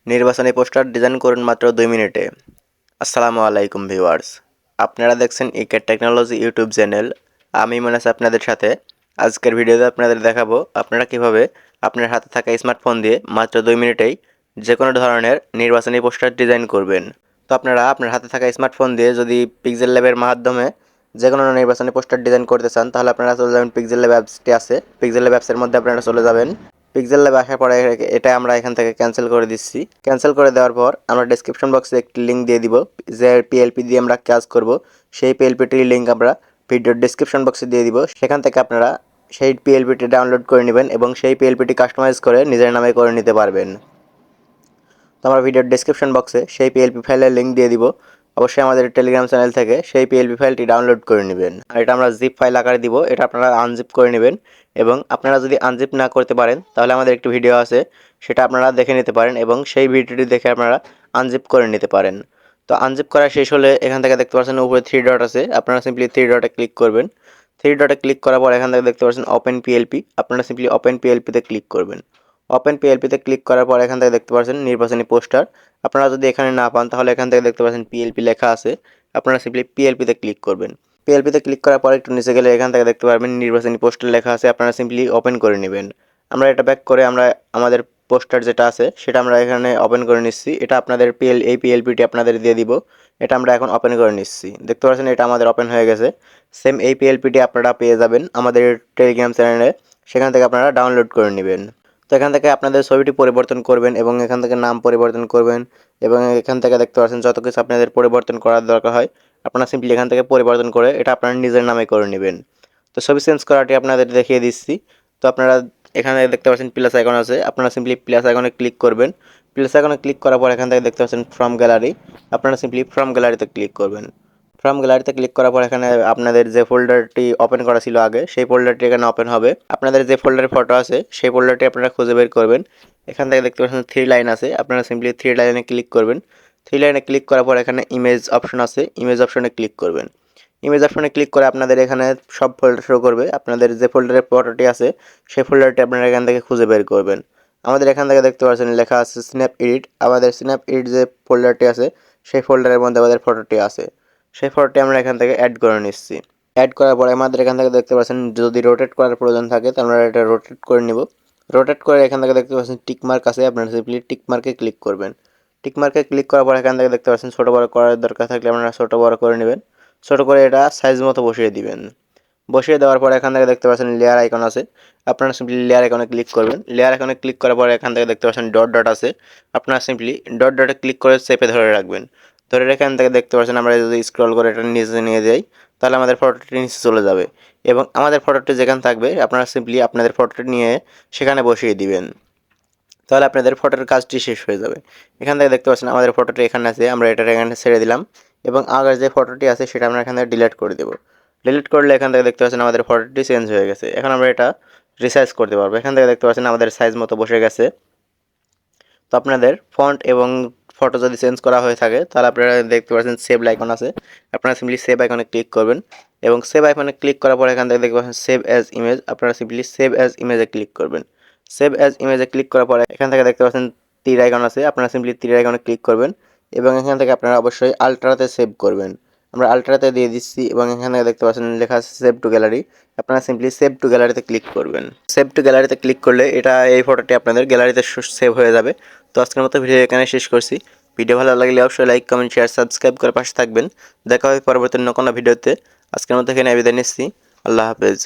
নির্বাচনী poster design করুন মাত্র 2 মিনিটে। আসসালামু আলাইকুম ভিউয়ার্স, আপনারা দেখছেন ইকে টেকনোলজি ইউটিউব চ্যানেল। আমি মনে আপনাদের সাথে আজকের ভিডিওতে আপনাদের দেখাবো আপনারা কিভাবে আপনার হাতে থাকা স্মার্টফোন দিয়ে মাত্র 2 মিনিটেই যে কোনো ধরনের নির্বাচনী পোস্টার ডিজাইন করবেন। তো আপনারা আপনার হাতে থাকা স্মার্টফোন দিয়ে যদি পিক্সেল ল্যাবের মাধ্যমে যে কোনো নির্বাচনী পোস্টার ডিজাইন করতে চান, তাহলে আপনারা চলে যাবেন পিক্সেল ল্যাব অ্যাপসটি আছে, পিক্সেল ল্যাব অ্যাপসের মধ্যে আপনারা চলে যাবেন। পিক্সেল ল্যাব আসার পরে এটা আমরা এখান থেকে ক্যান্সেল করে দিচ্ছি। ক্যান্সেল করে দেওয়ার পর আমরা ডেসক্রিপশন বক্সে একটি লিঙ্ক দিয়ে দিব, যে পিএলপি দিয়ে আমরা কাজ করব সেই পিএলপিটির লিঙ্ক আমরা ভিডিওর ডেসক্রিপশন বক্সে দিয়ে দিব। সেখান থেকে আপনারা সেই পিএলপিটি ডাউনলোড করে নেবেন এবং সেই পিএলপিটি কাস্টমাইজ করে নিজের নামে করে নিতে পারবেন। তো আমরা ভিডিওর ডেসক্রিপশন বক্সে সেই পিএলপি ফাইলের লিঙ্ক দিয়ে দিব। অবশ্যই আমাদের টেলিগ্রাম চ্যানেল থেকে সেই পিএলপি ফাইলটি ডাউনলোড করে নেবেন। আর এটা আমরা জিপ ফাইল আকারে দিব, এটা আপনারা আনজিপ করে নেবেন। এবং আপনারা যদি আনজিপ না করতে পারেন, তাহলে আমাদের একটি ভিডিও আছে, সেটা আপনারা দেখে নিতে পারেন এবং সেই ভিডিওটি দেখে আপনারা আনজিপ করে নিতে পারেন। তো আনজিপ করা শেষ হলে এখান থেকে দেখতে পাচ্ছেন উপরে 3 ডট আছে, আপনারা সিম্পলি 3 ডটে ক্লিক করবেন। 3 ডটে ক্লিক করার পর এখান থেকে দেখতে পাচ্ছেন ওপেন পিএলপি, আপনারা সিম্পলি ওপেন পিএলপিতে ক্লিক করবেন। ওপেন পিএলপিতে ক্লিক করার পর এখান থেকে দেখতে পাচ্ছেন নির্বাচনী পোস্টার। আপনারা যদি এখানে না পান, তাহলে এখান থেকে দেখতে পাচ্ছেন পিএলপি লেখা আছে, আপনারা সিম্পলি পিএলপিতে ক্লিক করবেন। পিএলপিতে ক্লিক করার পর একটু নিচে গেলে এখান থেকে দেখতে পারবেন নির্বাচনী পোস্টার লেখা আছে, আপনারা সিম্পলি ওপেন করে নেবেন। আমরা এটা ব্যাক করে আমরা আমাদের পোস্টার যেটা আছে সেটা আমরা এখানে ওপেন করে নিচ্ছি। এটা আপনাদের এই পিএলপিটি আপনাদের দিয়ে দিব, এটা আমরা এখন ওপেন করে নিচ্ছি। দেখতে পাচ্ছেন এটা আমাদের ওপেন হয়ে গেছে। সেম এই পিএলপিটি আপনারা পেয়ে যাবেন আমাদের টেলিগ্রাম চ্যানেলে, সেখান থেকে আপনারা ডাউনলোড করে নেবেন। তো এখান থেকে আপনাদের ছবিটি পরিবর্তন করবেন এবং এখান থেকে নাম পরিবর্তন করবেন এবং এখান থেকে দেখতে পাচ্ছেন যত কিছু আপনাদের পরিবর্তন করার দরকার হয়, আপনারা সিম্পলি এখান থেকে পরিবর্তন করে এটা আপনার নিজের নামে করে নেবেন। তো ছবি চেঞ্জ করাটি আপনাদের দেখিয়ে দিচ্ছি। তো আপনারা এখানে দেখতে পাচ্ছেন প্লাস আইকন আছে, আপনারা সিম্পলি প্লাস আইকনে ক্লিক করবেন। প্লাস আইকনে ক্লিক করার পর এখান থেকে দেখতে পাচ্ছেন ফ্রম গ্যালারি, আপনারা সিম্পলি ফ্রম গ্যালারিতে ক্লিক করবেন। ফ্রম গ্যালারিতে ক্লিক করার পর এখানে আপনাদের যে ফোল্ডারটি ওপেন করা ছিল আগে, সেই ফোল্ডারটি এখানে ওপেন হবে। আপনাদের যে ফোল্ডারে ফটো আছে সেই ফোল্ডারটি আপনারা খুঁজে বের করবেন। এখান থেকে দেখতে পাচ্ছেন 3 লাইন আছে, আপনারা সিম্পলি 3 লাইনে ক্লিক করবেন। 3 লাইনে ক্লিক করার পর এখানে ইমেজ অপশন আছে, ইমেজ অপশনে ক্লিক করবেন। ইমেজ অপশনে ক্লিক করে আপনাদের এখানে সব ফোল্ডার শো করবে। আপনাদের যে ফোল্ডারে ফটোটি আছে সেই ফোল্ডারটি আপনারা এখান থেকে খুঁজে বের করবেন। আমাদের এখান থেকে দেখতে পাচ্ছেন লেখা আছে স্ন্যাপ এডিট। আমাদের স্ন্যাপ এডিট যে ফোল্ডারটি আছে সেই ফোল্ডারের মধ্যে আমাদের ফটোটি আছে, সেই ফটোটি আমরা এখান থেকে অ্যাড করে নিচ্ছি। অ্যাড করার পরে আমাদের এখান থেকে দেখতে পাচ্ছেন যদি রোটেট করার প্রয়োজন থাকে তাহলে আমরা এটা রোটেট করে নিব। রোটেট করে এখান থেকে দেখতে পাচ্ছেন টিক মার্ক আছে, আপনারা সিম্পলি টিক মার্কে ক্লিক করবেন। টিক মার্কে ক্লিক করার পর এখান থেকে দেখতে পাচ্ছেন ছোটো বড় করার দরকার থাকলে আপনারা ছোটো বড় করে নেবেন। ছোটো করে এটা সাইজ মতো বসিয়ে দিবেন। বসিয়ে দেওয়ার পর এখান থেকে দেখতে পাচ্ছেন লেয়ার আইকন আছে, আপনারা সিম্পলি লেয়ার আইকনে ক্লিক করবেন। লেয়ার আইকনে ক্লিক করার পর এখান থেকে দেখতে পাচ্ছেন ডট ডট আছে, আপনারা সিম্পলি ডট ডটে ক্লিক করে চেপে ধরে রাখবেন। ধরে রেখে এখান থেকে দেখতে পাচ্ছেন আমরা যদি স্ক্রল করে এটা নিচে নিয়ে যাই, তাহলে আমাদের ফটোটি নিচে চলে যাবে এবং আমাদের ফটোটি যেখানে থাকবে আপনারা সিম্পলি আপনাদের ফটোটি নিয়ে সেখানে বসিয়ে দিবেন। তাহলে আপনাদের ফটোর কাজটি শেষ হয়ে যাবে। এখান থেকে দেখতে পাচ্ছেন আমাদের ফটোটি এখানে আছে, আমরা এটা এখানে ছেড়ে দিলাম এবং আগের যে ফটোটি আছে সেটা আমরা এখান থেকে ডিলিট করে দেবো। ডিলিট করলে এখান থেকে দেখতে পাচ্ছেন আমাদের ফটোটি চেঞ্জ হয়ে গেছে। এখন আমরা এটা রিসাইজ করতে পারবো। এখান থেকে দেখতে পাচ্ছেন আমাদের সাইজ মতো বসে গেছে। তো আপনাদের ফন্ট এবং ফটো যদি চেঞ্জ করা হয়ে থাকে তাহলে আপনারা দেখতে পাচ্ছেন সেভ আইকন আছে, আপনারা সিম্পলি সেভ আইকনে ক্লিক করবেন এবং সেভ আইকনে ক্লিক করার পর এখান থেকে দেখতে পাচ্ছেন সেভ অ্যাজ ইমেজ, আপনারা সিম্পলি সেভ অ্যাজ ইমেজে ক্লিক করবেন। সেভ অ্যাজ ইমেজে ক্লিক করার পরে এখান থেকে দেখতে পাচ্ছেন তীর আইকন আছে, আপনারা সিম্পলি তীর আইকনে ক্লিক করবেন এবং এখান থেকে আপনারা অবশ্যই আলট্রাতে সেভ করবেন। আমরা আলট্রাতে দিয়ে দিচ্ছি এবং এখান থেকে দেখতে পাচ্ছেন লেখা আছে সেভ টু গ্যালারি, আপনারা সিম্পলি সেভ টু গ্যালারিতে ক্লিক করবেন। সেভ টু গ্যালারিতে ক্লিক করলে এটা এই ফটোটি আপনাদের গ্যালারিতে সেভ হয়ে যাবে। তো আজকের মতো ভিডিও এখানে শেষ করছি। ভিডিও ভালো লাগলে অবশ্যই লাইক, কমেন্ট, শেয়ার, সাবস্ক্রাইব করে পাশে থাকবেন। দেখা হবে পরবর্তী অন্য কোনো ভিডিওতে। আজকের মতো এখানে বিদায় নিচ্ছি। আল্লাহ হাফেজ।